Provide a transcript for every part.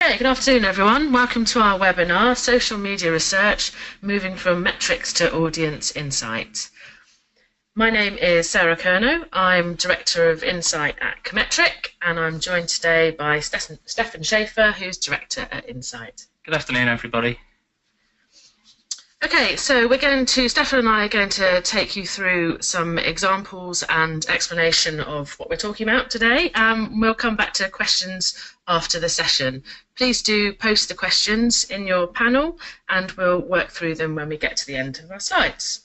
Okay, good afternoon everyone. Welcome to our webinar, Social Media Research, Moving from Metrics to Audience Insight. My name is Sarah Kernow. I'm Director of Incite at Cometric, and I'm joined today by Stefan Schaefer, who's Director at Incite. Good afternoon, everybody. Okay, so Stefan and I are going to take you through some examples and explanation of what we're talking about today. We'll come back to questions after the session. Please do post the questions in your panel and we'll work through them when we get to the end of our slides.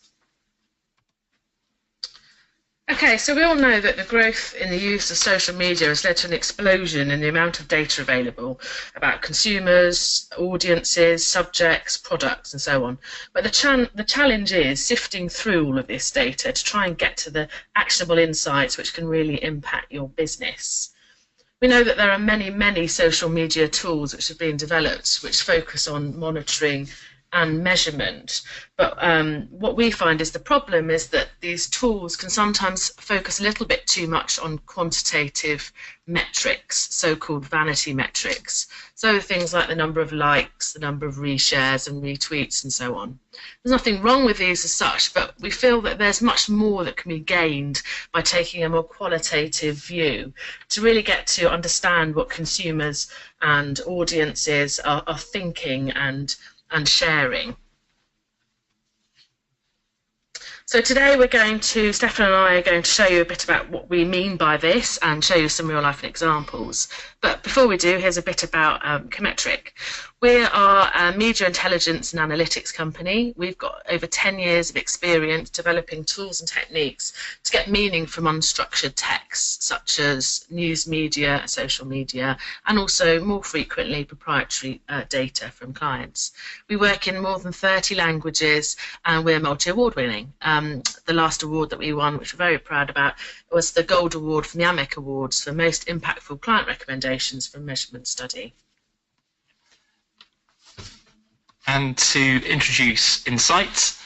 Okay, so we all know that the growth in the use of social media has led to an explosion in the amount of data available about consumers, audiences, subjects, products, and so on. But the challenge is sifting through all of this data to try and get to the actionable insights which can really impact your business. We know that there are many social media tools which have been developed which focus on monitoring and measurement, but what we find is the problem is that these tools can sometimes focus a little bit too much on quantitative metrics, so-called vanity metrics. So things like the number of likes, the number of reshares and retweets and so on. There's nothing wrong with these as such, but we feel that there's much more that can be gained by taking a more qualitative view to really get to understand what consumers and audiences are thinking and sharing. So today Stefan and I are going to show you a bit about what we mean by this and show you some real life examples. But before we do, here's a bit about Cometric. We are a media intelligence and analytics company. We've got over 10 years of experience developing tools and techniques to get meaning from unstructured texts, such as news media, social media, and also more frequently proprietary data from clients. We work in more than 30 languages and we're multi-award winning. The last award that we won, which we're very proud about, was the Gold Award from the AMIC Awards for Most Impactful Client Recommendations for Measurement Study. And to introduce Incite,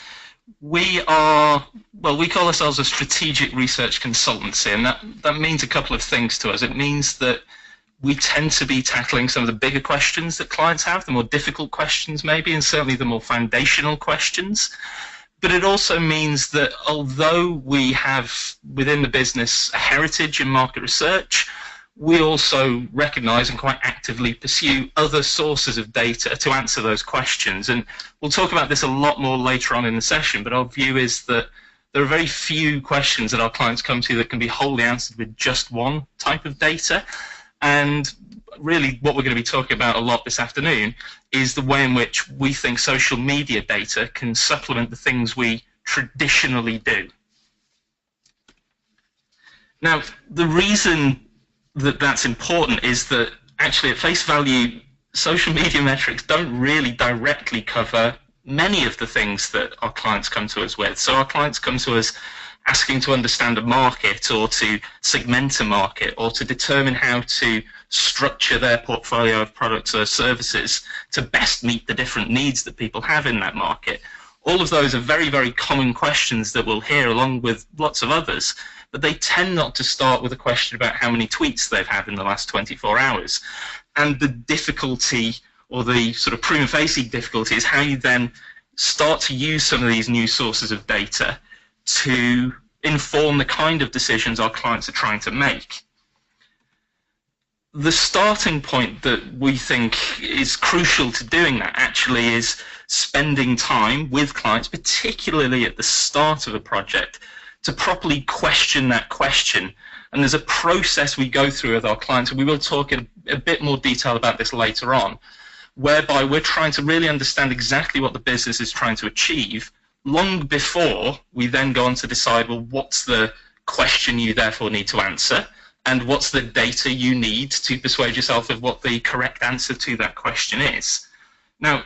we call ourselves a strategic research consultancy, and that means a couple of things to us. It means that we tend to be tackling some of the bigger questions that clients have, the more difficult questions maybe, and certainly the more foundational questions. But it also means that although we have within the business a heritage in market research, we also recognize and quite actively pursue other sources of data to answer those questions. And we'll talk about this a lot more later on in the session, but our view is that there are very few questions that our clients come to that can be wholly answered with just one type of data. And really what we're going to be talking about a lot this afternoon is the way in which we think social media data can supplement the things we traditionally do. Now, the reason that that's important is that actually at face value, social media metrics don't really directly cover many of the things that our clients come to us with. So our clients come to us asking to understand a market or to segment a market or to determine how to structure their portfolio of products or services to best meet the different needs that people have in that market. All of those are very common questions that we'll hear along with lots of others, but they tend not to start with a question about how many tweets they've had in the last 24 hours. And the difficulty, or the sort of prima facie difficulty, is how you then start to use some of these new sources of data to inform the kind of decisions our clients are trying to make. The starting point that we think is crucial to doing that actually is spending time with clients, particularly at the start of a project, to properly question that question. And there's a process we go through with our clients, and we will talk in a bit more detail about this later on, whereby we're trying to really understand exactly what the business is trying to achieve long before we then go on to decide, well, what's the question you therefore need to answer, and what's the data you need to persuade yourself of what the correct answer to that question is. Now,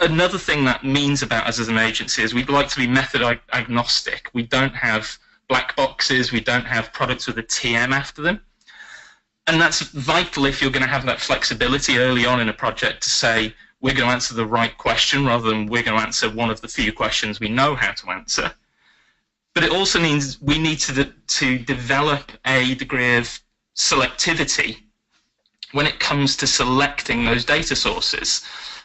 another thing that means about us as an agency is we'd like to be method agnostic. We don't have black boxes, we don't have products with a TM after them. And that's vital if you're going to have that flexibility early on in a project to say, we're going to answer the right question rather than we're going to answer one of the few questions we know how to answer. But it also means we need to develop a degree of selectivity when it comes to selecting those data sources.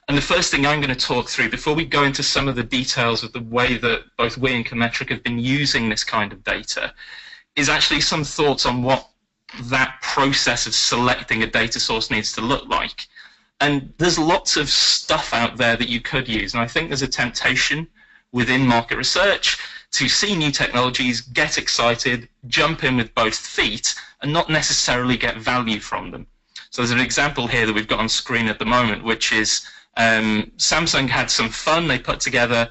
And the first thing I'm going to talk through, before we go into some of the details of the way that both we and Cometric have been using this kind of data, is actually some thoughts on what that process of selecting a data source needs to look like. And there's lots of stuff out there that you could use, and I think there's a temptation within market research to see new technologies, get excited, jump in with both feet, and not necessarily get value from them. So there's an example here that we've got on screen at the moment, which is Samsung had some fun. They put together,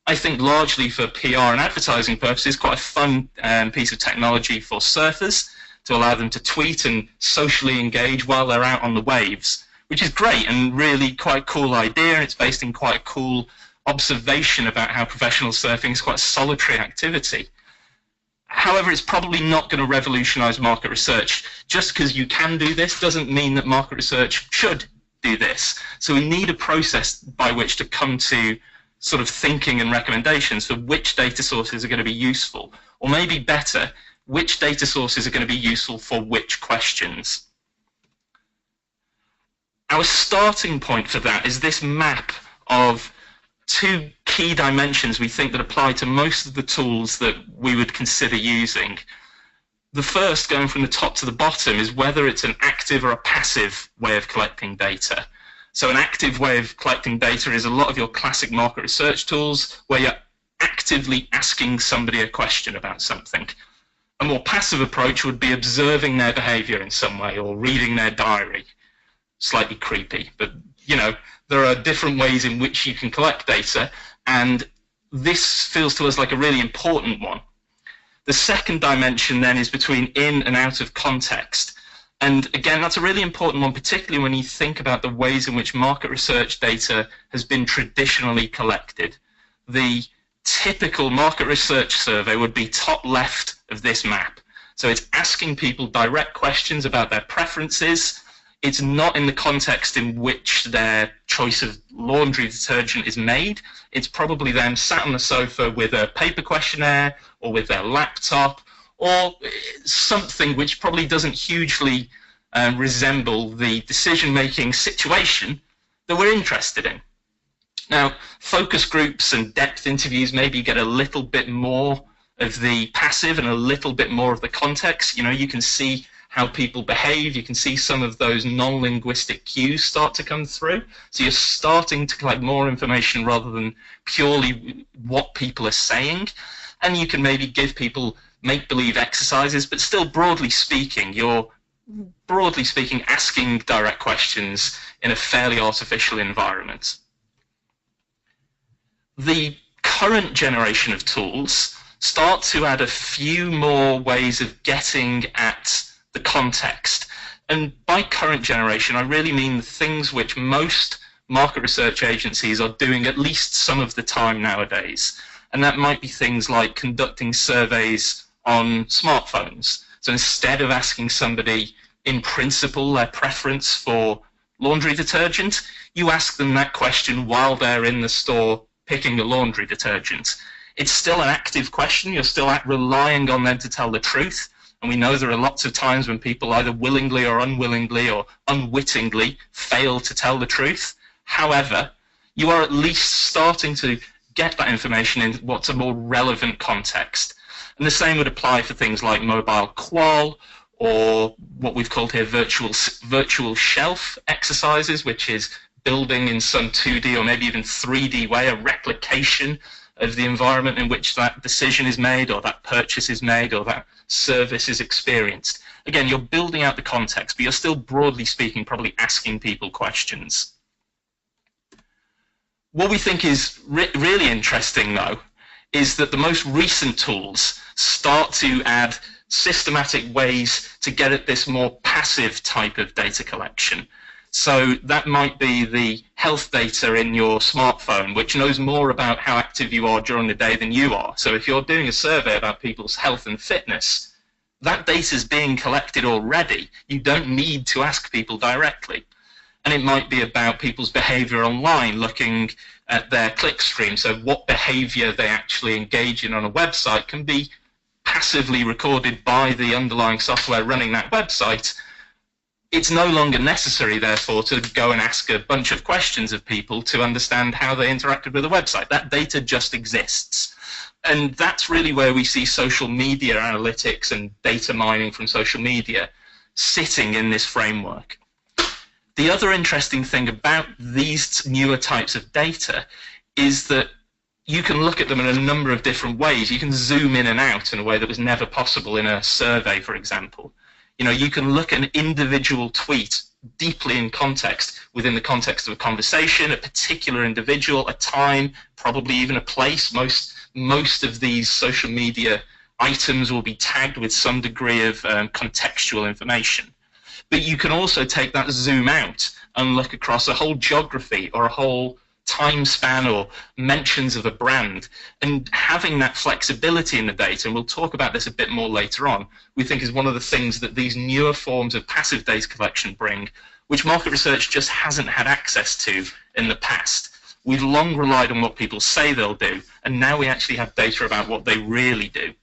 I think largely for PR and advertising purposes, quite a fun piece of technology for surfers to allow them to tweet and socially engage while they're out on the waves, which is great and really quite a cool idea, and it's based in quite a cool observation about how professional surfing is quite a solitary activity. However, it's probably not going to revolutionize market research. Just because you can do this doesn't mean that market research should do this. So we need a process by which to come to sort of thinking and recommendations for which data sources are going to be useful, or maybe better, which data sources are going to be useful for which questions. Our starting point for that is this map of two key dimensions we think that apply to most of the tools that we would consider using. The first, going from the top to the bottom, is whether it's an active or a passive way of collecting data. So an active way of collecting data is a lot of your classic market research tools where you're actively asking somebody a question about something. A more passive approach would be observing their behavior in some way or reading their diary. Slightly creepy, but you know, there are different ways in which you can collect data, and this feels to us like a really important one. The second dimension then is between in and out of context. And again, that's a really important one, particularly when you think about the ways in which market research data has been traditionally collected. The typical market research survey would be top left of this map. So it's asking people direct questions about their preferences. It's not in the context in which their choice of laundry detergent is made. It's probably them sat on the sofa with a paper questionnaire or with their laptop or something which probably doesn't hugely resemble the decision-making situation that we're interested in. Now, focus groups and depth interviews maybe get a little bit more of the passive and a little bit more of the context. You know, you can see how people behave, you can see some of those non-linguistic cues start to come through. So you're starting to collect more information rather than purely what people are saying. And you can maybe give people make-believe exercises, but still broadly speaking, you're asking direct questions in a fairly artificial environment. The current generation of tools start to add a few more ways of getting at the context. And by current generation, I really mean the things which most market research agencies are doing at least some of the time nowadays. And that might be things like conducting surveys on smartphones. So instead of asking somebody in principle their preference for laundry detergent, you ask them that question while they're in the store picking the laundry detergent. It's still an active question. You're still relying on them to tell the truth. And we know there are lots of times when people either willingly or unwittingly fail to tell the truth. However, you are at least starting to get that information in what's a more relevant context. And the same would apply for things like mobile qual or what we've called here virtual shelf exercises, which is building in some 2D or maybe even 3D way a replication of the environment in which that decision is made or that purchase is made or that service is experienced. Again, you're building out the context, but you're still, broadly speaking, probably asking people questions. What we think is really interesting, though, is that the most recent tools start to add systematic ways to get at this more passive type of data collection. So that might be the health data in your smartphone, which knows more about how active you are during the day than you are. So if you're doing a survey about people's health and fitness, that data is being collected already. You don't need to ask people directly. And it might be about people's behavior online, looking at their clickstream. So what behavior they actually engage in on a website can be passively recorded by the underlying software running that website, It's no longer necessary, therefore, to go and ask a bunch of questions of people to understand how they interacted with a website. That data just exists. And that's really where we see social media analytics and data mining from social media sitting in this framework. The other interesting thing about these newer types of data is that you can look at them in a number of different ways. You can zoom in and out in a way that was never possible in a survey, for example. You can look at an individual tweet deeply in context, within the context of a conversation, a particular individual, a time, probably even a place. Most of these social media items will be tagged with some degree of contextual information. But you can also take that zoom out and look across a whole geography or a whole time span or mentions of a brand, and having that flexibility in the data, and we'll talk about this a bit more later on, we think is one of the things that these newer forms of passive data collection bring, which market research just hasn't had access to in the past. We've long relied on what people say they'll do, and now we actually have data about what they really do.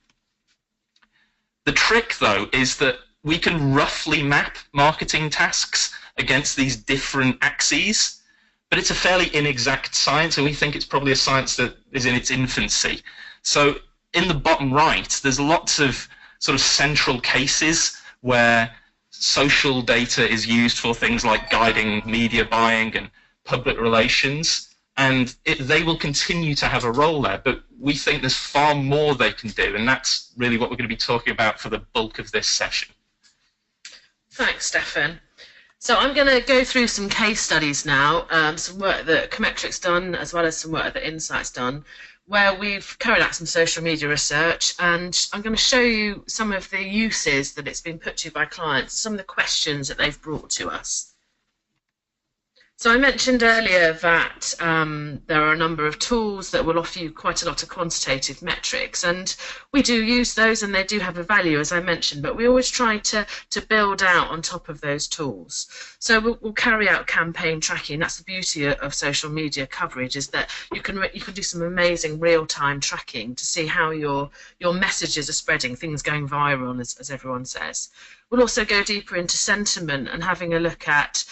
The trick, though, is that we can roughly map marketing tasks against these different axes, but it's a fairly inexact science, and we think it's probably a science that is in its infancy. So in the bottom right, there's lots of sort of central cases where social data is used for things like guiding media buying and public relations, and they will continue to have a role there, but we think there's far more they can do, and that's really what we're going to be talking about for the bulk of this session. Thanks, Stefan. So I'm going to go through some case studies now, some work that Commetric's done, as well as some work that Incite's done, where we've carried out some social media research, and I'm going to show you some of the uses that it's been put to by clients, some of the questions that they've brought to us. So I mentioned earlier that there are a number of tools that will offer you quite a lot of quantitative metrics, and we do use those, and they do have a value, as I mentioned, but we always try to build out on top of those tools. So we'll carry out campaign tracking. That's the beauty of social media coverage, is that you can do some amazing real-time tracking to see how your messages are spreading, things going viral, as everyone says. We'll also go deeper into sentiment and having a look at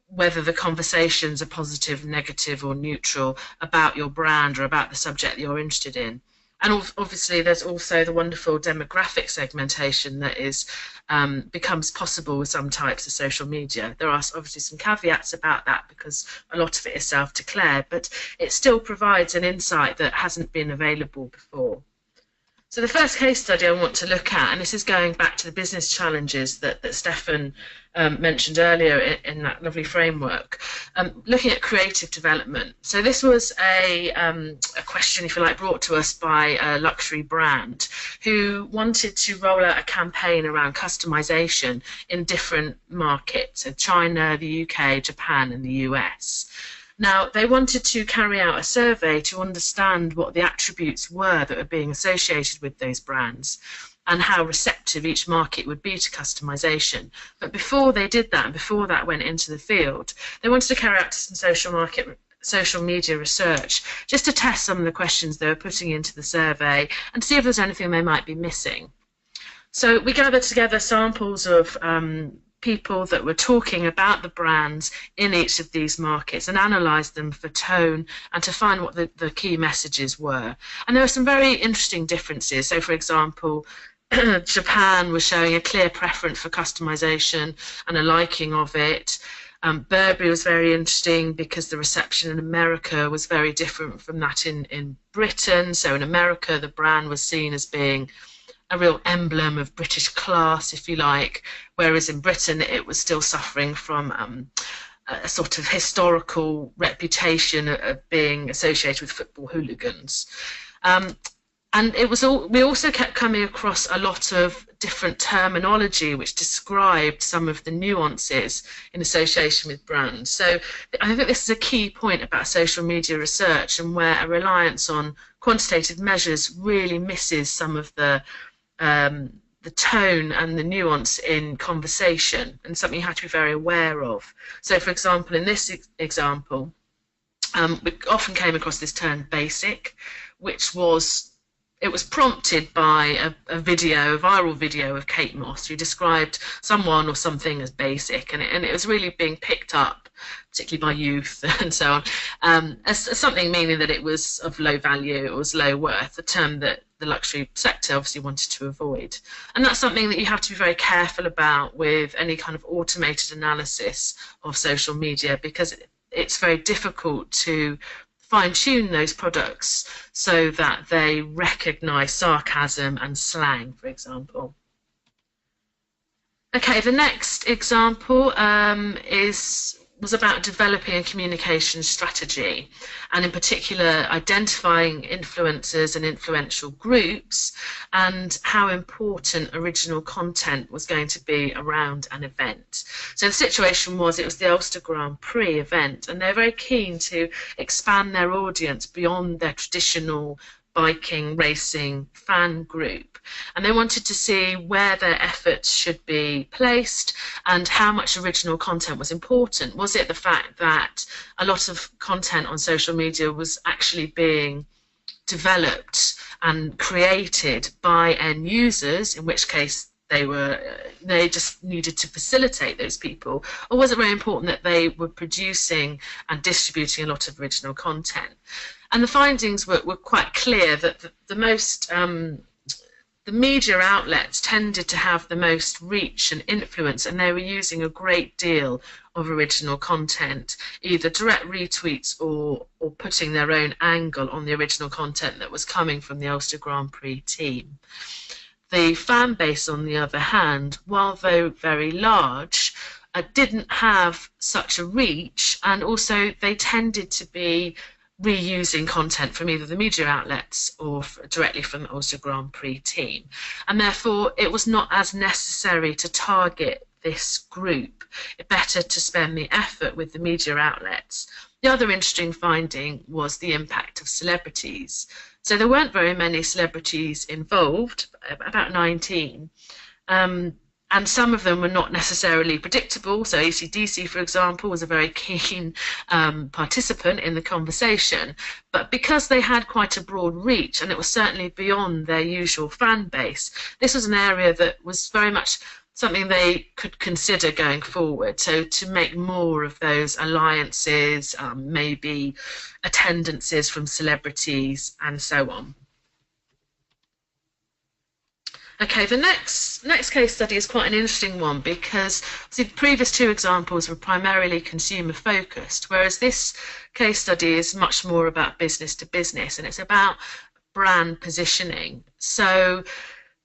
whether the conversations are positive, negative, or neutral about your brand or about the subject that you're interested in. And obviously, there's also the wonderful demographic segmentation that becomes possible with some types of social media. There are obviously some caveats about that because a lot of it is self-declared, but it still provides an insight that hasn't been available before. So the first case study I want to look at, and this is going back to the business challenges that Stefan mentioned earlier in that lovely framework, looking at creative development. So this was a question, if you like, brought to us by a luxury brand who wanted to roll out a campaign around customization in different markets, so China, the UK, Japan, and the US. Now, they wanted to carry out a survey to understand what the attributes were that were being associated with those brands and how receptive each market would be to customization. But before they did that, and before that went into the field, they wanted to carry out some social media research just to test some of the questions they were putting into the survey and see if there's anything they might be missing. So we gathered together samples of people that were talking about the brands in each of these markets and analysed them for tone and to find what the key messages were. And there were some very interesting differences. So, for example, Japan was showing a clear preference for customization and a liking of it. Burberry was very interesting because the reception in America was very different from that in Britain. So in America, the brand was seen as being a real emblem of British class, if you like, whereas in Britain it was still suffering from a sort of historical reputation of being associated with football hooligans. And we also kept coming across a lot of different terminology which described some of the nuances in association with brands. So I think this is a key point about social media research, and where a reliance on quantitative measures really misses some of the tone and the nuance in conversation, and something you have to be very aware of. So, for example, in this example, we often came across this term basic, which was it was prompted by a viral video of Kate Moss, who described someone or something as basic, and it was really being picked up, particularly by youth and so on, as something meaning that it was of low value, it was low worth, a term that the luxury sector obviously wanted to avoid. And that's something that you have to be very careful about with any kind of automated analysis of social media, because it's very difficult to fine-tune those products so that they recognise sarcasm and slang, for example. Okay, the next example was about developing a communication strategy, and in particular identifying influencers and influential groups and how important original content was going to be around an event. So the situation was, it was the Ulster Grand Prix event, and they're very keen to expand their audience beyond their traditional biking racing fan group, and they wanted to see where their efforts should be placed and how much original content was important. Was it the fact that a lot of content on social media was actually being developed and created by end users, in which case they just needed to facilitate those people, or was it very important that they were producing and distributing a lot of original content? And the findings were quite clear that the media outlets tended to have the most reach and influence, and they were using a great deal of original content, either direct retweets or putting their own angle on the original content that was coming from the Ulster Grand Prix team. The fan base, on the other hand, while though very large, didn't have such a reach, and also they tended to be reusing content from either the media outlets or directly from the Ulster Grand Prix team. And therefore, it was not as necessary to target this group. It's better to spend the effort with the media outlets. The other interesting finding was the impact of celebrities. So there weren't very many celebrities involved, about 19. And some of them were not necessarily predictable. So AC/DC, for example, was a very keen participant in the conversation. But because they had quite a broad reach, and it was certainly beyond their usual fan base, this was an area that was very much something they could consider going forward. So to make more of those alliances, maybe attendances from celebrities, and so on. Okay, the next case study is quite an interesting one, because the previous two examples were primarily consumer focused, whereas this case study is much more about business to business, and it's about brand positioning. So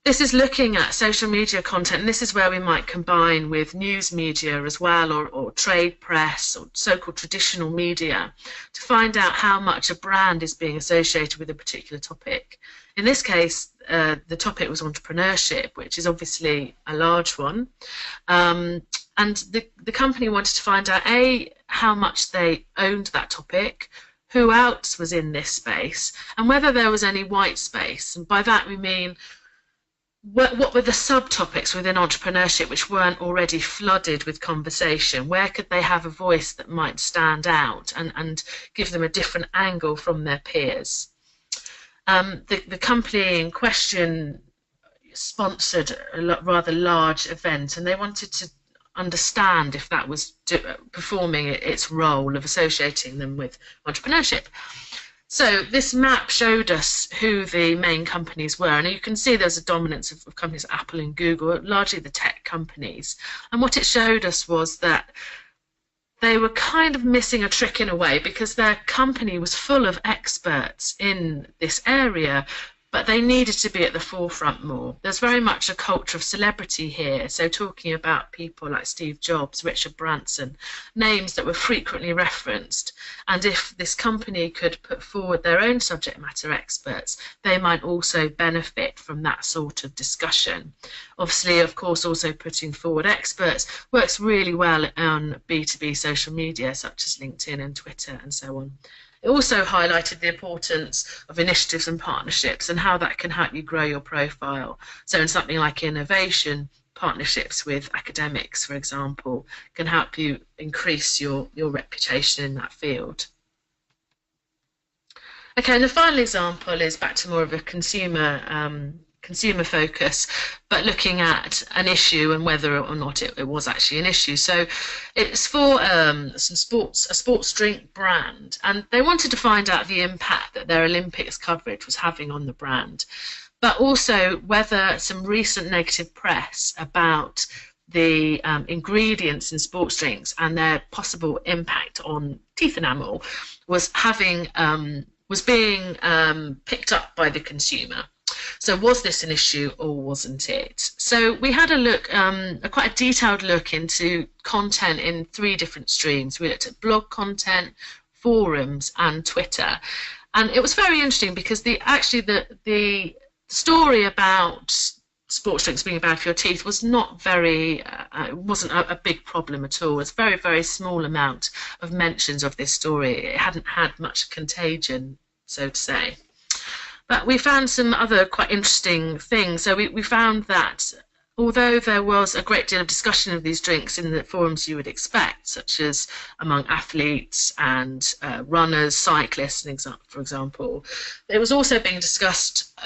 this is looking at social media content, and this is where we might combine with news media as well, or trade press, or so-called traditional media, to find out how much a brand is being associated with a particular topic. In this case, the topic was entrepreneurship, which is obviously a large one. And the company wanted to find out, A, how much they owned that topic, who else was in this space, and whether there was any white space. And by that we mean, what were the subtopics within entrepreneurship which weren't already flooded with conversation? Where could they have a voice that might stand out and give them a different angle from their peers? The company in question sponsored a rather large event, and they wanted to understand if that was performing its role of associating them with entrepreneurship. So this map showed us who the main companies were, and you can see there's a dominance of companies like Apple and Google, largely the tech companies. And what it showed us was that they were kind of missing a trick in a way, because their company was full of experts in this area, but they needed to be at the forefront more. There's very much a culture of celebrity here, so talking about people like Steve Jobs, Richard Branson, names that were frequently referenced. And if this company could put forward their own subject matter experts, they might also benefit from that sort of discussion. Obviously, of course, also putting forward experts works really well on B2B social media, such as LinkedIn and Twitter and so on. It also highlighted the importance of initiatives and partnerships and how that can help you grow your profile. So in something like innovation, partnerships with academics, for example, can help you increase your reputation in that field. Okay, and the final example is back to more of a consumer focus, but looking at an issue and whether or not it was actually an issue. So it's for a sports drink brand, and they wanted to find out the impact that their Olympics coverage was having on the brand, but also whether some recent negative press about the ingredients in sports drinks and their possible impact on teeth enamel was being picked up by the consumer. So was this an issue or wasn't it? So we had a look, quite a detailed look into content in 3 different streams. We looked at blog content, forums, and Twitter, and it was very interesting because the story about sports drinks being bad for your teeth was not very, it wasn't a big problem at all. It's a very, very small amount of mentions of this story. It hadn't had much contagion, so to say. But we found some other quite interesting things. So we found that although there was a great deal of discussion of these drinks in the forums you would expect, such as among athletes and runners, cyclists, for example, it was also being discussed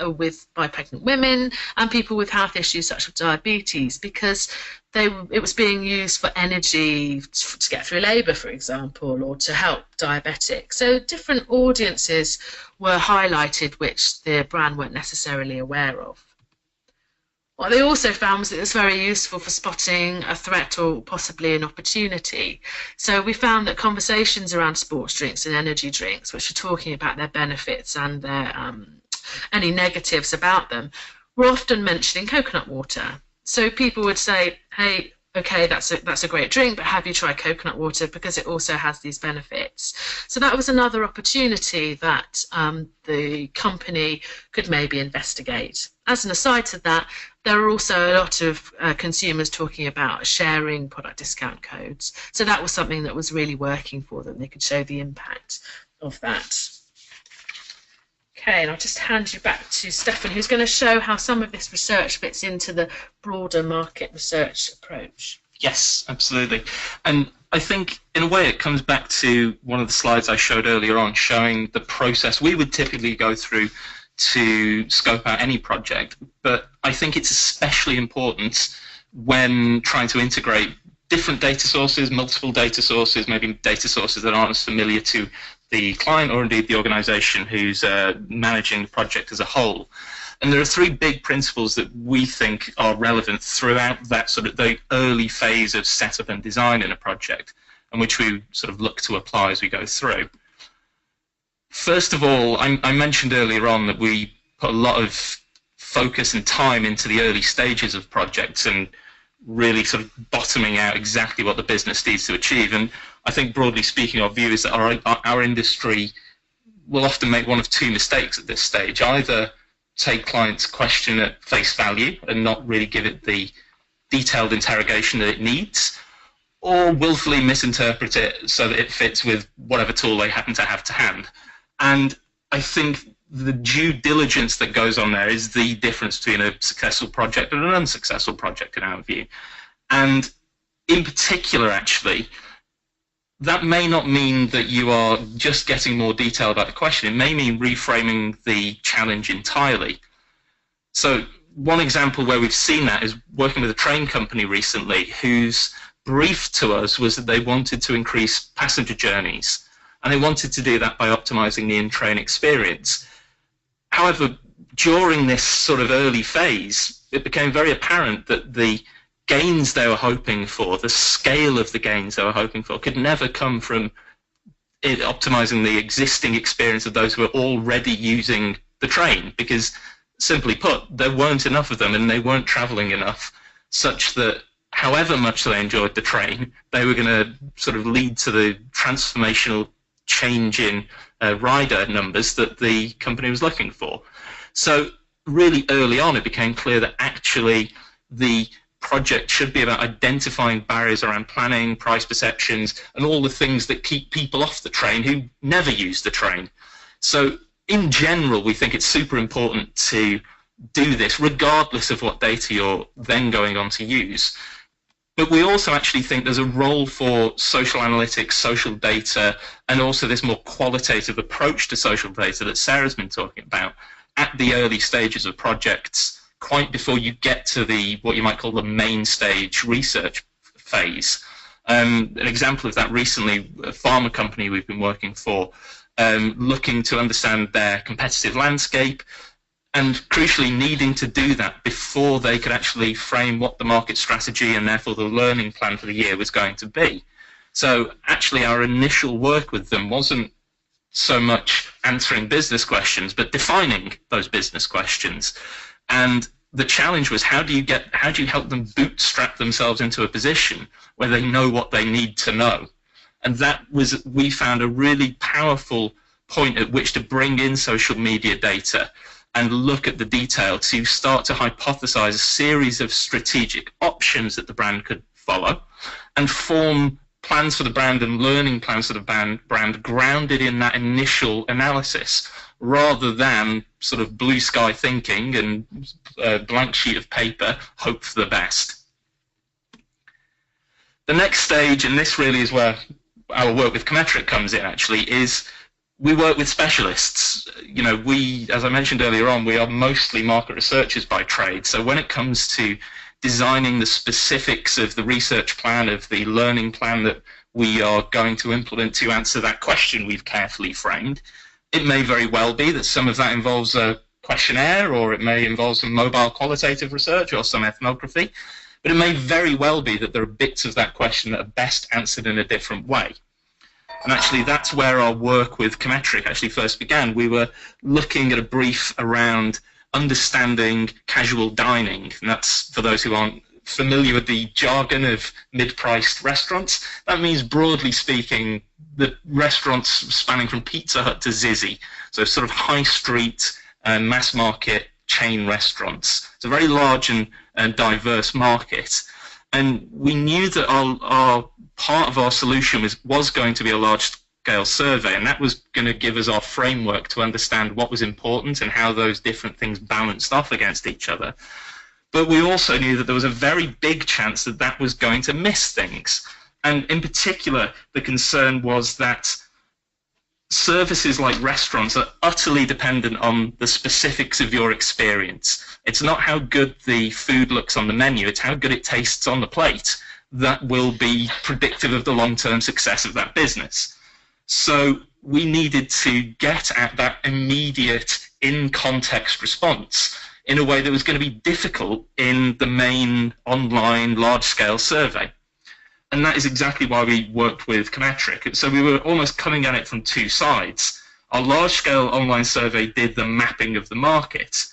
by pregnant women and people with health issues such as diabetes, because it was being used for energy to get through labour, for example, or to help diabetics. So different audiences were highlighted which the brand weren't necessarily aware of. What they also found was that it was very useful for spotting a threat or possibly an opportunity. So we found that conversations around sports drinks and energy drinks, which are talking about their benefits and their any negatives about them, were often mentioning coconut water. So people would say, hey, okay, that's a great drink, but have you tried coconut water because it also has these benefits? So that was another opportunity that the company could maybe investigate. As an aside to that, there are also a lot of consumers talking about sharing product discount codes. So that was something that was really working for them. They could show the impact of that. Okay, and I'll just hand you back to Stefan, who's going to show how some of this research fits into the broader market research approach. Yes, absolutely. And I think, in a way, it comes back to one of the slides I showed earlier on, showing the process we would typically go through to scope out any project. But I think it's especially important when trying to integrate different data sources, multiple data sources, maybe data sources that aren't as familiar to the client or indeed the organization who's managing the project as a whole. And there are 3 big principles that we think are relevant throughout that sort of the early phase of setup and design in a project, and which we sort of look to apply as we go through. First of all, I mentioned earlier on that we put a lot of focus and time into the early stages of projects and really sort of bottoming out exactly what the business needs to achieve. And I think, broadly speaking, our view is that our industry will often make one of 2 mistakes at this stage. Either take clients' question at face value and not really give it the detailed interrogation that it needs, or willfully misinterpret it so that it fits with whatever tool they happen to have to hand. And I think the due diligence that goes on there is the difference between a successful project and an unsuccessful project in our view. And in particular, actually, that may not mean that you are just getting more detail about the question. It may mean reframing the challenge entirely. So one example where we've seen that is working with a train company recently whose brief to us was that they wanted to increase passenger journeys, and they wanted to do that by optimizing the in-train experience. However, during this sort of early phase, it became very apparent that the gains they were hoping for, the scale of the gains they were hoping for, could never come from optimizing the existing experience of those who were already using the train, because, simply put, there weren't enough of them and they weren't traveling enough such that however much they enjoyed the train, they were going to sort of lead to the transformational change in rider numbers that the company was looking for. So really early on, it became clear that actually the project should be about identifying barriers around planning, price perceptions, and all the things that keep people off the train who never use the train. So in general, we think it's super important to do this, regardless of what data you're then going on to use. But we also actually think there's a role for social analytics, social data, and also this more qualitative approach to social data that Sarah's been talking about at the early stages of projects, quite before you get to the what you might call the main stage research phase. An example of that recently, a pharma company we've been working for, looking to understand their competitive landscape, and crucially needing to do that before they could actually frame what the market strategy and therefore the learning plan for the year was going to be. So actually our initial work with them wasn't so much answering business questions, but defining those business questions. And the challenge was how do you help them bootstrap themselves into a position where they know what they need to know? And that was, we found, a really powerful point at which to bring in social media data and look at the detail to start to hypothesize a series of strategic options that the brand could follow and form plans for the brand and learning plans for the brand grounded in that initial analysis, rather than sort of blue sky thinking and a blank sheet of paper, hope for the best. The next stage, and this really is where our work with Cometric comes in actually, is we work with specialists. You know, we, as I mentioned earlier on, we are mostly market researchers by trade. So when it comes to designing the specifics of the research plan, of the learning plan that we are going to implement to answer that question we've carefully framed, it may very well be that some of that involves a questionnaire, or it may involve some mobile qualitative research or some ethnography, but it may very well be that there are bits of that question that are best answered in a different way. And actually that's where our work with Cometric actually first began. We were looking at a brief around understanding casual dining, and that's, for those who aren't familiar with the jargon of mid-priced restaurants, that means, broadly speaking, the restaurants spanning from Pizza Hut to Zizzy, so sort of high street and mass market chain restaurants. It's a very large and diverse market, and we knew that our part of our solution was going to be a large-scale survey, and that was going to give us our framework to understand what was important and how those different things balanced off against each other. But we also knew that there was a very big chance that that was going to miss things. And in particular, the concern was that services like restaurants are utterly dependent on the specifics of your experience. It's not how good the food looks on the menu, it's how good it tastes on the plate that will be predictive of the long-term success of that business. So we needed to get at that immediate, in-context response in a way that was going to be difficult in the main online large-scale survey. And that is exactly why we worked with Cometric. So we were almost coming at it from two sides. Our large-scale online survey did the mapping of the market,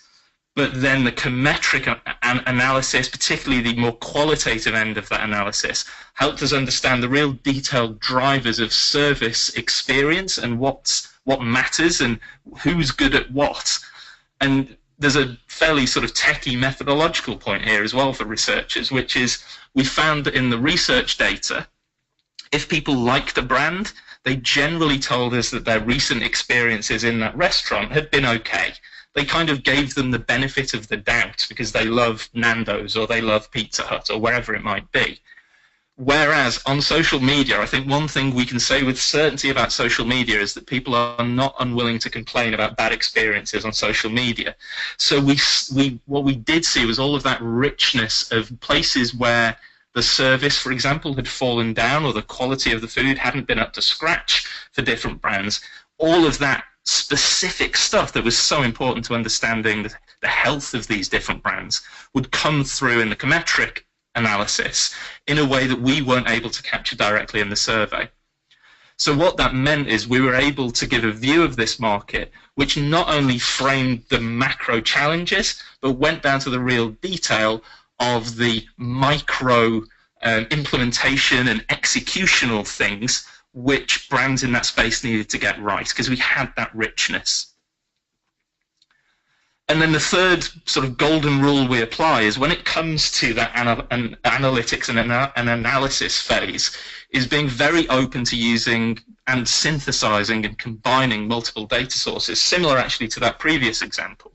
but then the Cometric analysis, particularly the more qualitative end of that analysis, helped us understand the real detailed drivers of service experience and what matters and who's good at what. And there's a fairly sort of techie methodological point here as well for researchers, which is we found that in the research data, if people liked a brand, they generally told us that their recent experiences in that restaurant had been okay. They kind of gave them the benefit of the doubt because they love Nando's or they love Pizza Hut or wherever it might be. Whereas on social media, I think one thing we can say with certainty about social media is that people are not unwilling to complain about bad experiences on social media. So what we did see was all of that richness of places where the service, for example, had fallen down or the quality of the food hadn't been up to scratch for different brands. All of that specific stuff that was so important to understanding the health of these different brands would come through in the Cometric analysis in a way that we weren't able to capture directly in the survey. So what that meant is we were able to give a view of this market which not only framed the macro challenges but went down to the real detail of the micro implementation and executional things which brands in that space needed to get right, because we had that richness. And then the third sort of golden rule we apply is when it comes to that analytics and an analysis phase is being very open to using and synthesizing and combining multiple data sources, similar actually to that previous example.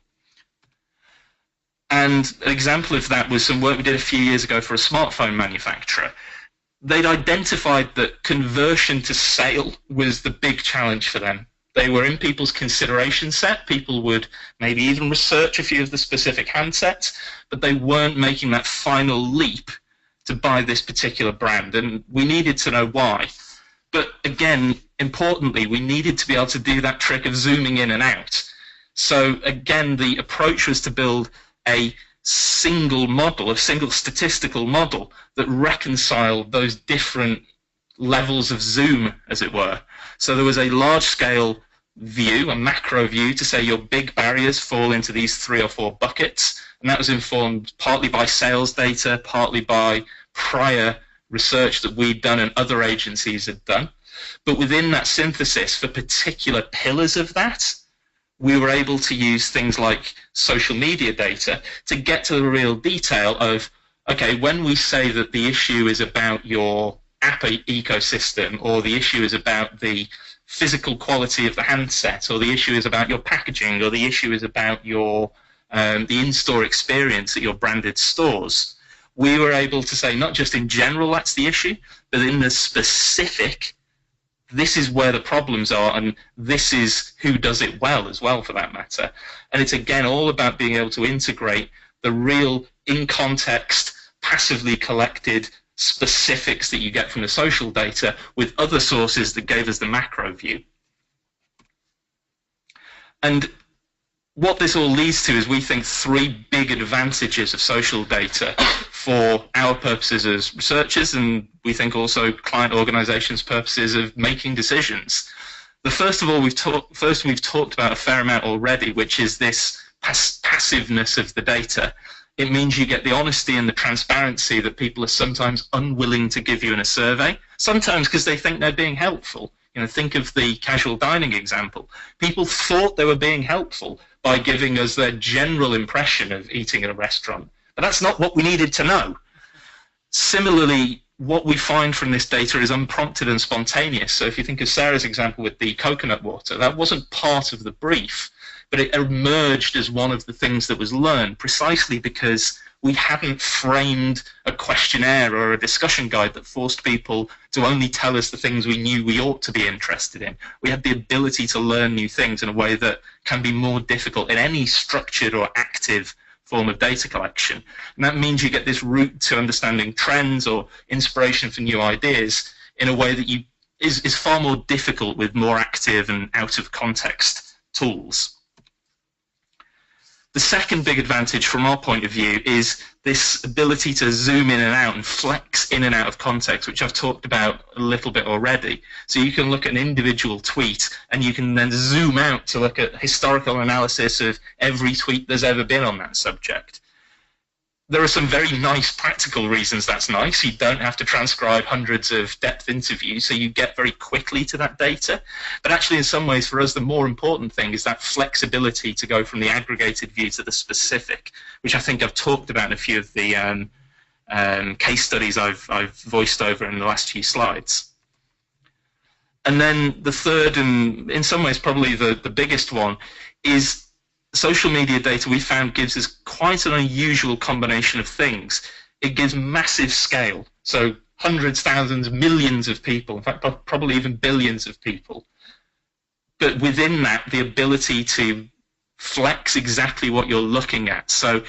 And an example of that was some work we did a few years ago for a smartphone manufacturer. They'd identified that conversion to sale was the big challenge for them. They were in people's consideration set. People would maybe even research a few of the specific handsets, but they weren't making that final leap to buy this particular brand, and we needed to know why. But again, importantly, we needed to be able to do that trick of zooming in and out. So again, the approach was to build a single model, a single statistical model that reconciled those different levels of zoom, as it were. So there was a large-scale view, a macro view, to say your big barriers fall into these 3 or 4 buckets, and that was informed partly by sales data, partly by prior research that we'd done and other agencies had done. But within that synthesis, for particular pillars of that, we were able to use things like social media data to get to the real detail of, okay, when we say that the issue is about your app ecosystem, or the issue is about the physical quality of the handset, or the issue is about your packaging, or the issue is about your the in-store experience at your branded stores, we were able to say not just in general that's the issue, but in the specific, this is where the problems are, and this is who does it well as well, for that matter. And it's again all about being able to integrate the real in-context, passively collected specifics that you get from the social data with other sources that gave us the macro view. And what this all leads to is, we think, 3 big advantages of social data for our purposes as researchers, and we think also client organizations' purposes of making decisions. The first of all, we've talked about a fair amount already, which is this passiveness of the data. It means you get the honesty and the transparency that people are sometimes unwilling to give you in a survey, sometimes because they think they're being helpful. You know, think of the casual dining example. People thought they were being helpful by giving us their general impression of eating at a restaurant, but that's not what we needed to know. Similarly, what we find from this data is unprompted and spontaneous. So if you think of Sarah's example with the coconut water, that wasn't part of the brief, but it emerged as one of the things that was learned, precisely because we hadn't framed a questionnaire or a discussion guide that forced people to only tell us the things we knew we ought to be interested in. We had the ability to learn new things in a way that can be more difficult in any structured or active form of data collection. And that means you get this route to understanding trends or inspiration for new ideas in a way that is far more difficult with more active and out of context tools. The second big advantage from our point of view is this ability to zoom in and out and flex in and out of context, which I've talked about a little bit already. So you can look at an individual tweet and you can then zoom out to look at historical analysis of every tweet there's ever been on that subject. There are some very nice practical reasons that's nice. You don't have to transcribe hundreds of depth interviews, so you get very quickly to that data. But actually, in some ways, for us, the more important thing is that flexibility to go from the aggregated view to the specific, which I think I've talked about in a few of the case studies I've voiced over in the last few slides. And then the third, and in some ways probably the biggest one, is social media data we found gives us quite an unusual combination of things. It gives massive scale, so hundreds, thousands, millions of people, in fact probably even billions of people. But within that, the ability to flex exactly what you're looking at. So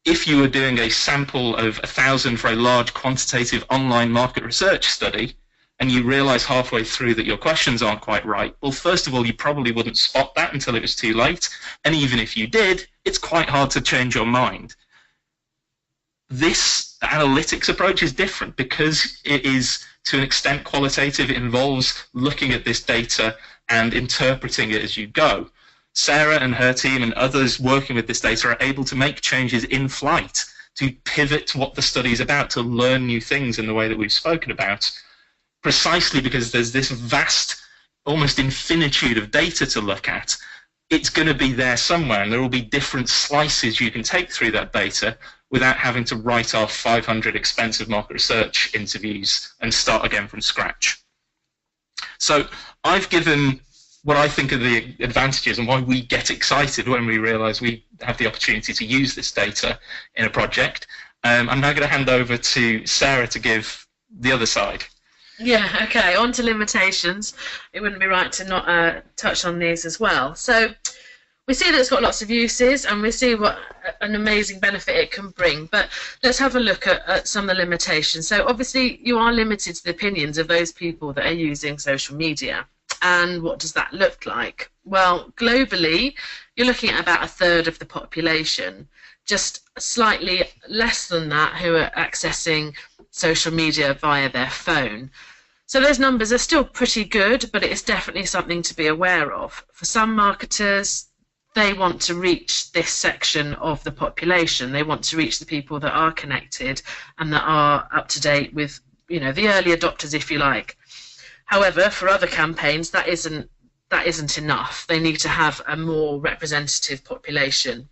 if you were doing a sample of 1,000 for a large quantitative online market research study, and you realize halfway through that your questions aren't quite right, well, first of all, you probably wouldn't spot that until it was too late. And even if you did, it's quite hard to change your mind. This analytics approach is different because it is, to an extent, qualitative. It involves looking at this data and interpreting it as you go. Sarah and her team and others working with this data are able to make changes in flight, to pivot to what the study is about, to learn new things in the way that we've spoken about, precisely because there's this vast, almost infinitude of data to look at. It's going to be there somewhere, and there will be different slices you can take through that data without having to write off 500 expensive market research interviews and start again from scratch. So I've given what I think are the advantages and why we get excited when we realise we have the opportunity to use this data in a project. I'm now going to hand over to Sarah to give the other side. Yeah, okay, on to limitations. It wouldn't be right to not touch on these as well. So we see that it's got lots of uses and we see what an amazing benefit it can bring, but let's have a look at some of the limitations. So obviously you are limited to the opinions of those people that are using social media. And what does that look like? Well, globally, you're looking at about a third of the population, just slightly less than that who are accessing social media via their phone. So those numbers are still pretty good, but it is definitely something to be aware of. For some marketers, they want to reach this section of the population. They want to reach the people that are connected and that are up to date with, you know, the early adopters, if you like. However, for other campaigns, that isn't enough. They need to have a more representative population.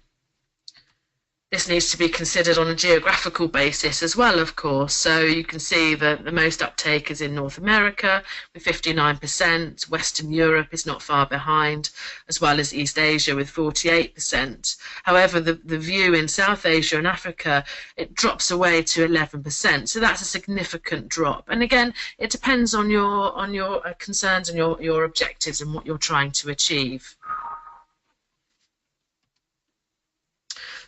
This needs to be considered on a geographical basis as well, of course. So you can see that the most uptake is in North America with 59%. Western Europe is not far behind, as well as East Asia with 48%. However, the view in South Asia and Africa, it drops away to 11%. So that's a significant drop. And again, it depends on your concerns and your objectives and what you're trying to achieve.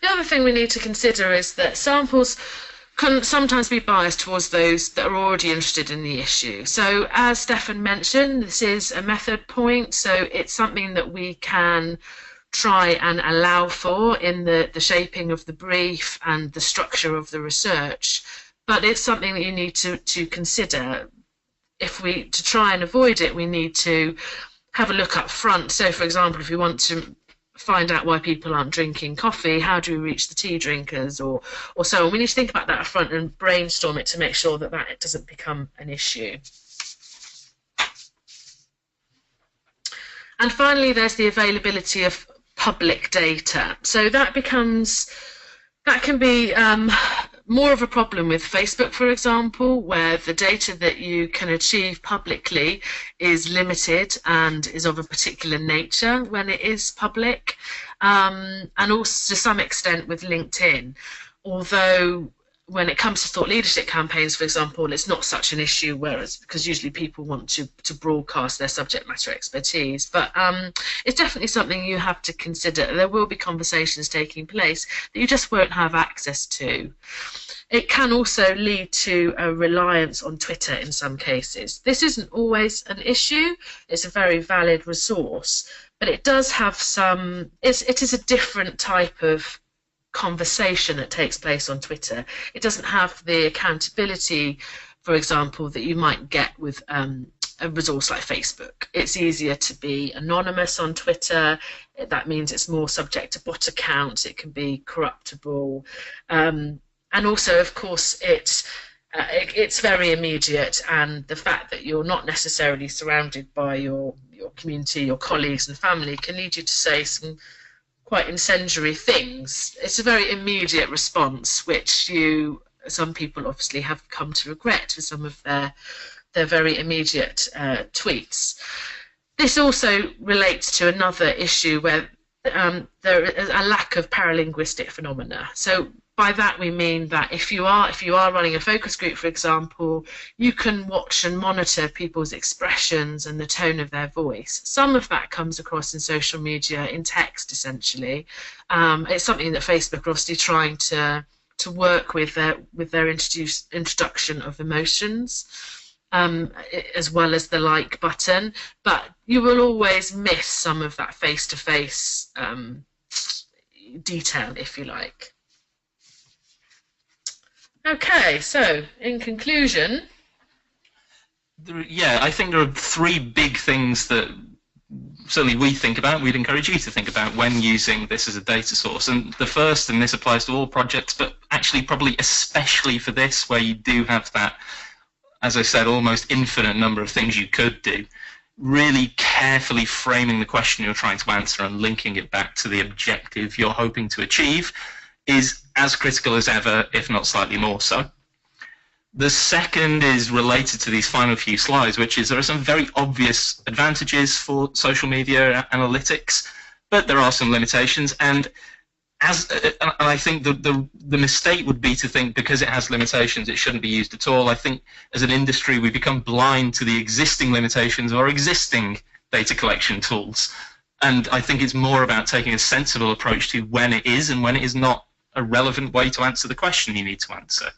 The other thing we need to consider is that samples can sometimes be biased towards those that are already interested in the issue. So as Stefan mentioned, this is a method point, so it's something that we can try and allow for in the shaping of the brief and the structure of the research, but it's something that you need to consider. To try and avoid it, we need to have a look up front. So for example, if you want to find out why people aren't drinking coffee, how do we reach the tea drinkers, or so on. We need to think about that up front and brainstorm it to make sure that it doesn't become an issue. And finally, there's the availability of public data. So that can be more of a problem with Facebook, for example, where the data that you can achieve publicly is limited and is of a particular nature when it is public, and also to some extent with LinkedIn. Although when it comes to thought leadership campaigns, for example, it's not such an issue, because usually people want to broadcast their subject matter expertise. But it's definitely something you have to consider. There will be conversations taking place that you just won't have access to. It can also lead to a reliance on Twitter in some cases. This isn't always an issue. It's a very valid resource, but it does have it is a different type of conversation that takes place on Twitter. It doesn't have the accountability, for example, that you might get with a resource like Facebook. It's easier to be anonymous on Twitter. That means it's more subject to bot accounts. It can be corruptible. And also, of course, it's very immediate, and the fact that you're not necessarily surrounded by your community, your colleagues and family can lead you to say some quite incendiary things. It's a very immediate response, which some people obviously have come to regret with some of their very immediate tweets. This also relates to another issue where there is a lack of paralinguistic phenomena. So by that we mean that if you are running a focus group, for example, you can watch and monitor people's expressions and the tone of their voice. Some of that comes across in social media in text, essentially. It's something that Facebook are obviously trying to work with their introduction of emotions, as well as the like button, but you will always miss some of that face-to-face detail, if you like. Okay, so in conclusion, I think there are three big things that certainly we think about, we'd encourage you to think about when using this as a data source. And the first, and this applies to all projects, but actually probably especially for this, where you do have that, as I said, almost infinite number of things you could do, really carefully framing the question you're trying to answer and linking it back to the objective you're hoping to achieve is as critical as ever, if not slightly more so. The second is related to these final few slides, which is there are some very obvious advantages for social media analytics, but there are some limitations. And I think the mistake would be to think because it has limitations it shouldn't be used at all. I think as an industry we become blind to the existing limitations of our existing data collection tools. And I think it's more about taking a sensible approach to when it is and when it is not a relevant way to answer the question you need to answer.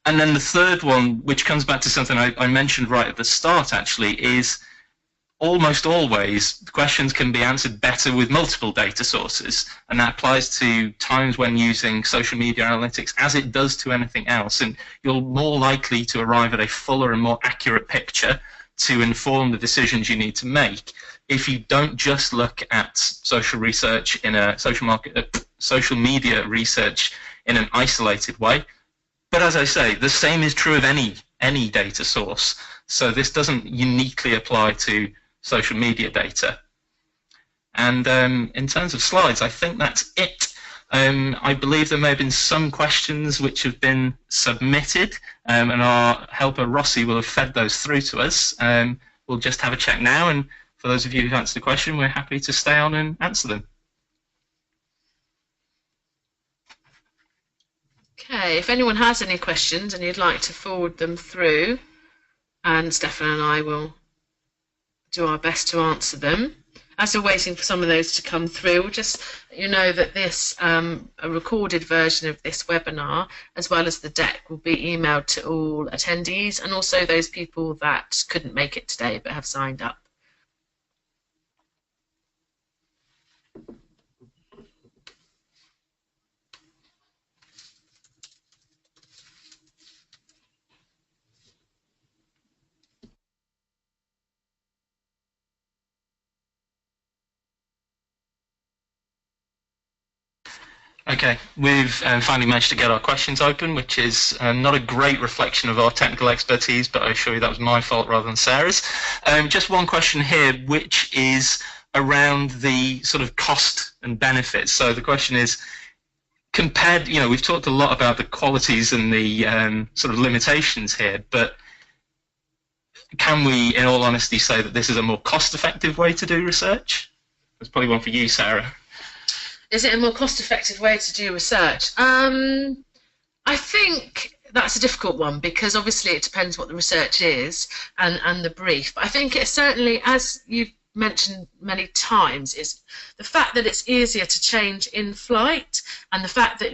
And then the third one, which comes back to something I mentioned right at the start actually, is almost always the questions can be answered better with multiple data sources, and that applies to times when using social media analytics as it does to anything else, and you're more likely to arrive at a fuller and more accurate picture to inform the decisions you need to make if you don't just look at social research in a social media research in an isolated way. But as I say, the same is true of any data source, so this doesn't uniquely apply to social media data. And in terms of slides, I think that's it. I believe there may have been some questions which have been submitted, and our helper Rossi will have fed those through to us. We'll just have a check now, and for those of you who've answered the question, we're happy to stay on and answer them. Okay, if anyone has any questions and you'd like to forward them through, and Stefan and I will do our best to answer them. As we're waiting for some of those to come through, we'll just let you know that this, a recorded version of this webinar, as well as the deck, will be emailed to all attendees and also those people that couldn't make it today but have signed up. Okay, we've finally managed to get our questions open, which is not a great reflection of our technical expertise, but I assure you that was my fault rather than Sarah's. Just one question here, which is around the sort of cost and benefits. So the question is, compared, we've talked a lot about the qualities and the sort of limitations here, but can we, in all honesty, say that this is a more cost-effective way to do research? That's probably one for you, Sarah. Is it a more cost-effective way to do research? I think that's a difficult one because obviously it depends what the research is and the brief. But I think it's certainly, as you've mentioned many times, is the fact that it's easier to change in flight and the fact that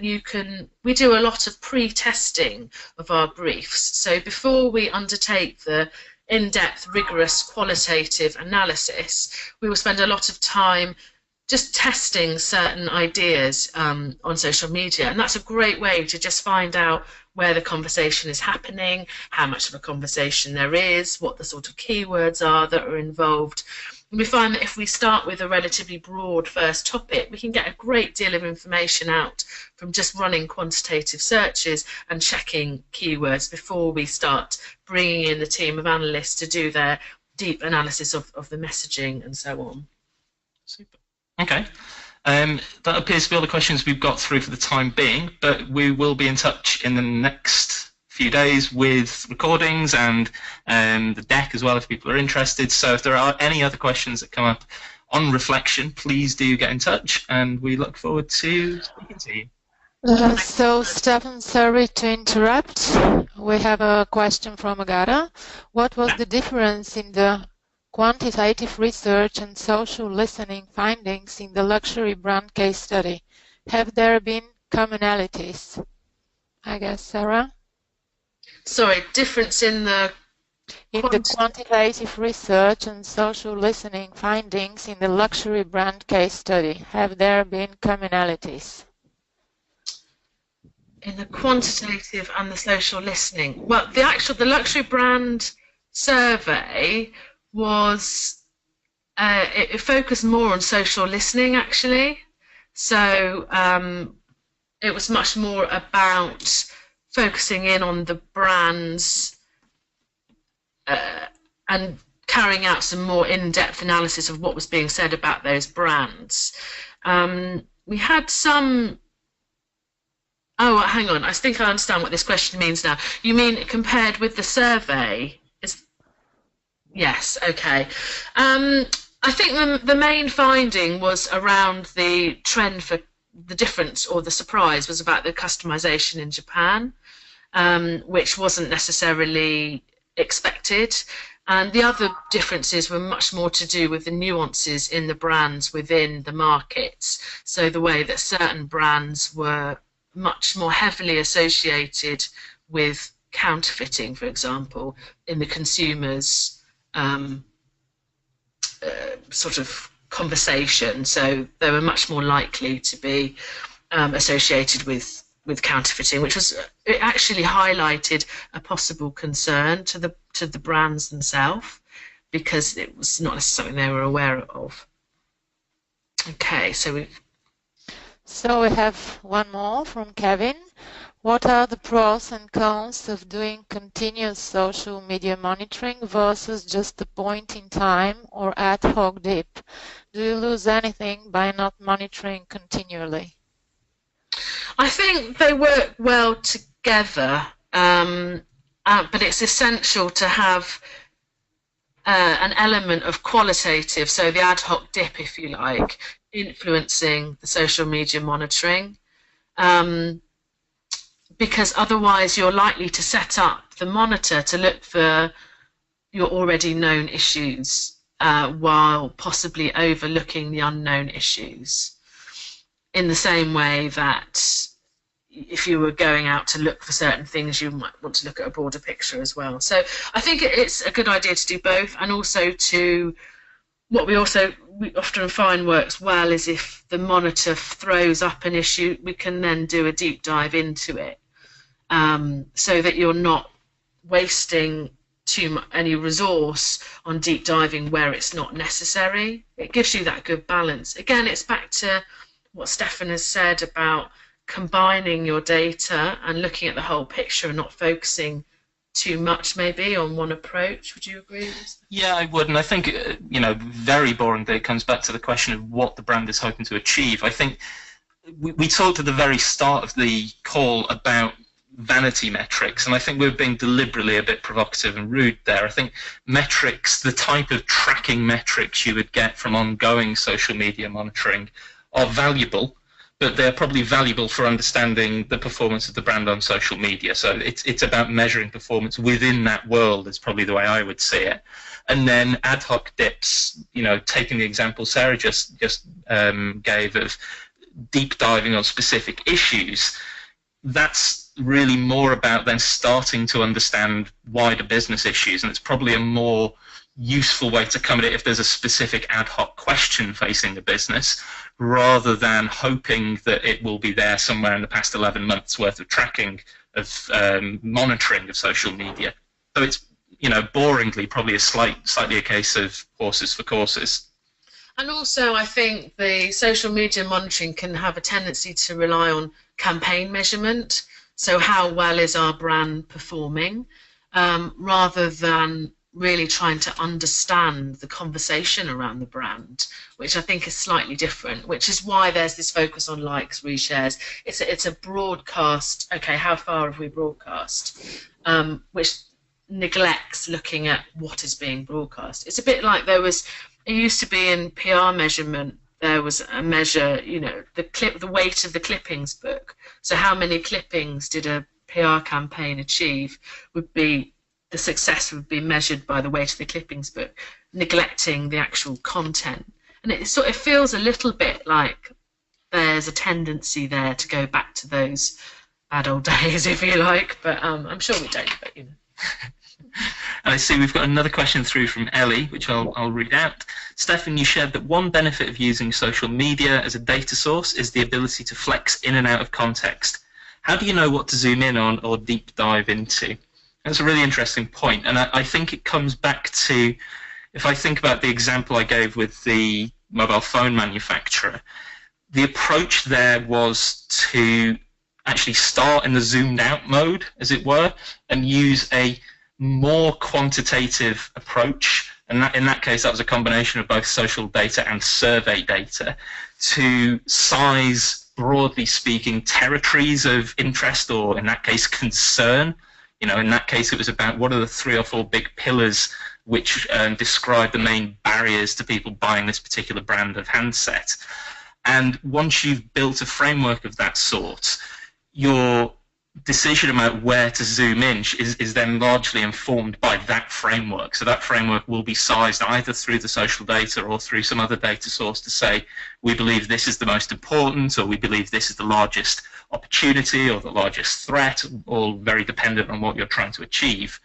we do a lot of pre-testing of our briefs. So before we undertake the in-depth, rigorous, qualitative analysis, we will spend a lot of time just testing certain ideas on social media, and that's a great way to just find out where the conversation is happening, how much of a conversation there is, what the sort of keywords are that are involved. And we find that if we start with a relatively broad first topic, we can get a great deal of information out from just running quantitative searches and checking keywords before we start bringing in the team of analysts to do their deep analysis of the messaging and so on. Super. Okay, that appears to be all the questions we've got through for the time being, but we will be in touch in the next few days with recordings and the deck as well if people are interested. So if there are any other questions that come up on reflection, please do get in touch, and we look forward to speaking to you. So, Stefan, sorry to interrupt. We have a question from Agata. What was the difference in the quantitative research and social listening findings in the luxury brand case study? Have there been commonalities? I guess, Sarah? Sorry, difference in the quantitative research and social listening findings in the luxury brand case study. Have there been commonalities? In the quantitative and the social listening. Well, the luxury brand survey was it focused more on social listening actually, so it was much more about focusing in on the brands and carrying out some more in-depth analysis of what was being said about those brands. We had some Oh, hang on. I think I understand what this question means now. You mean compared with the survey? Yes, okay. I think the main finding was around the trend for the difference, or the surprise was about the customization in Japan, which wasn't necessarily expected. And the other differences were much more to do with the nuances in the brands within the markets. So the way that certain brands were much more heavily associated with counterfeiting, for example, in the consumers' sort of conversation. So they were much more likely to be associated with counterfeiting, which was, it actually highlighted a possible concern to the brands themselves, because it was not necessarily something they were aware of. Okay, so we have one more from Kevin. What are the pros and cons of doing continuous social media monitoring versus just a point in time or ad hoc dip? Do you lose anything by not monitoring continually? I think they work well together, but it's essential to have an element of qualitative, so the ad hoc dip, if you like, influencing the social media monitoring, because otherwise you're likely to set up the monitor to look for your already known issues while possibly overlooking the unknown issues, in the same way that if you were going out to look for certain things, you might want to look at a broader picture as well. So I think it's a good idea to do both, and also to, what we often find works well is if the monitor throws up an issue, we can then do a deep dive into it, so that you're not wasting any resource on deep diving where it's not necessary. It gives you that good balance. Again, it's back to what Stefan has said about combining your data and looking at the whole picture and not focusing too much maybe on one approach. Would you agree with that? Yeah, I would, and I think, very boringly, it comes back to the question of what the brand is hoping to achieve. I think we talked at the very start of the call about vanity metrics, and I think we're being deliberately a bit provocative and rude there. I think metrics, the type of tracking metrics you would get from ongoing social media monitoring, are valuable, but they're probably valuable for understanding the performance of the brand on social media. So it's about measuring performance within that world is probably the way I would see it. And then ad hoc dips, taking the example Sarah just gave of deep diving on specific issues, that's really more about then starting to understand wider business issues, and it's probably a more useful way to come at it if there's a specific ad hoc question facing the business, rather than hoping that it will be there somewhere in the past 11 months worth of tracking of monitoring of social media. So it's, boringly probably slightly a case of horses for courses. And also I think the social media monitoring can have a tendency to rely on campaign measurement, so how well is our brand performing, rather than really trying to understand the conversation around the brand, which I think is slightly different, which is why there's this focus on likes, reshares. It's a broadcast, okay, how far have we broadcast, which neglects looking at what is being broadcast. It's a bit like it used to be in PR measurement, there was a measure, the weight of the clippings book. So how many clippings did a PR campaign achieve the success would be measured by the weight of the clippings book, neglecting the actual content. And it feels a little bit like there's a tendency there to go back to those bad old days, if you like, but I'm sure we don't, but And I see we've got another question through from Ellie, which I'll read out. Stefan, you shared that one benefit of using social media as a data source is the ability to flex in and out of context. How do you know what to zoom in on or deep dive into? That's a really interesting point, and I think it comes back to, if I think about the example I gave with the mobile phone manufacturer, the approach there was to actually start in the zoomed out mode, as it were, and use a more quantitative approach, and in that case that was a combination of both social data and survey data, to size broadly speaking, territories of interest, or in that case, concern. You know, in that case, it was about what are the 3 or 4 big pillars which describe the main barriers to people buying this particular brand of handset. And once you've built a framework of that sort, your decision about where to zoom in is then largely informed by that framework. So that framework will be sized either through the social data or through some other data source to say, we believe this is the most important, or we believe this is the largest opportunity or the largest threat, all very dependent on what you're trying to achieve.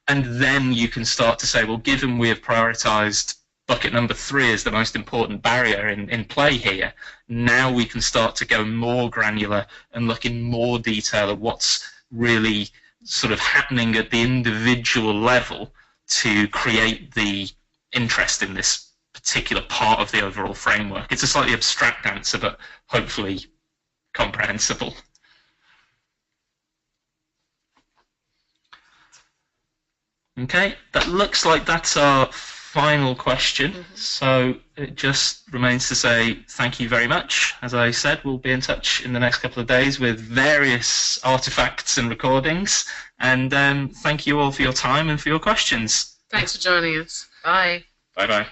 And then you can start to say, well, given we have prioritized bucket number 3 as the most important barrier in play here, now we can start to go more granular and look in more detail at what's really sort of happening at the individual level to create the interest in this particular part of the overall framework. It's a slightly abstract answer, but hopefully comprehensible. Okay, that looks like that's our final question. So it just remains to say thank you very much. As I said, we'll be in touch in the next couple of days with various artifacts and recordings. And thank you all for your time and for your questions. Thanks for joining us. Bye. Bye-bye.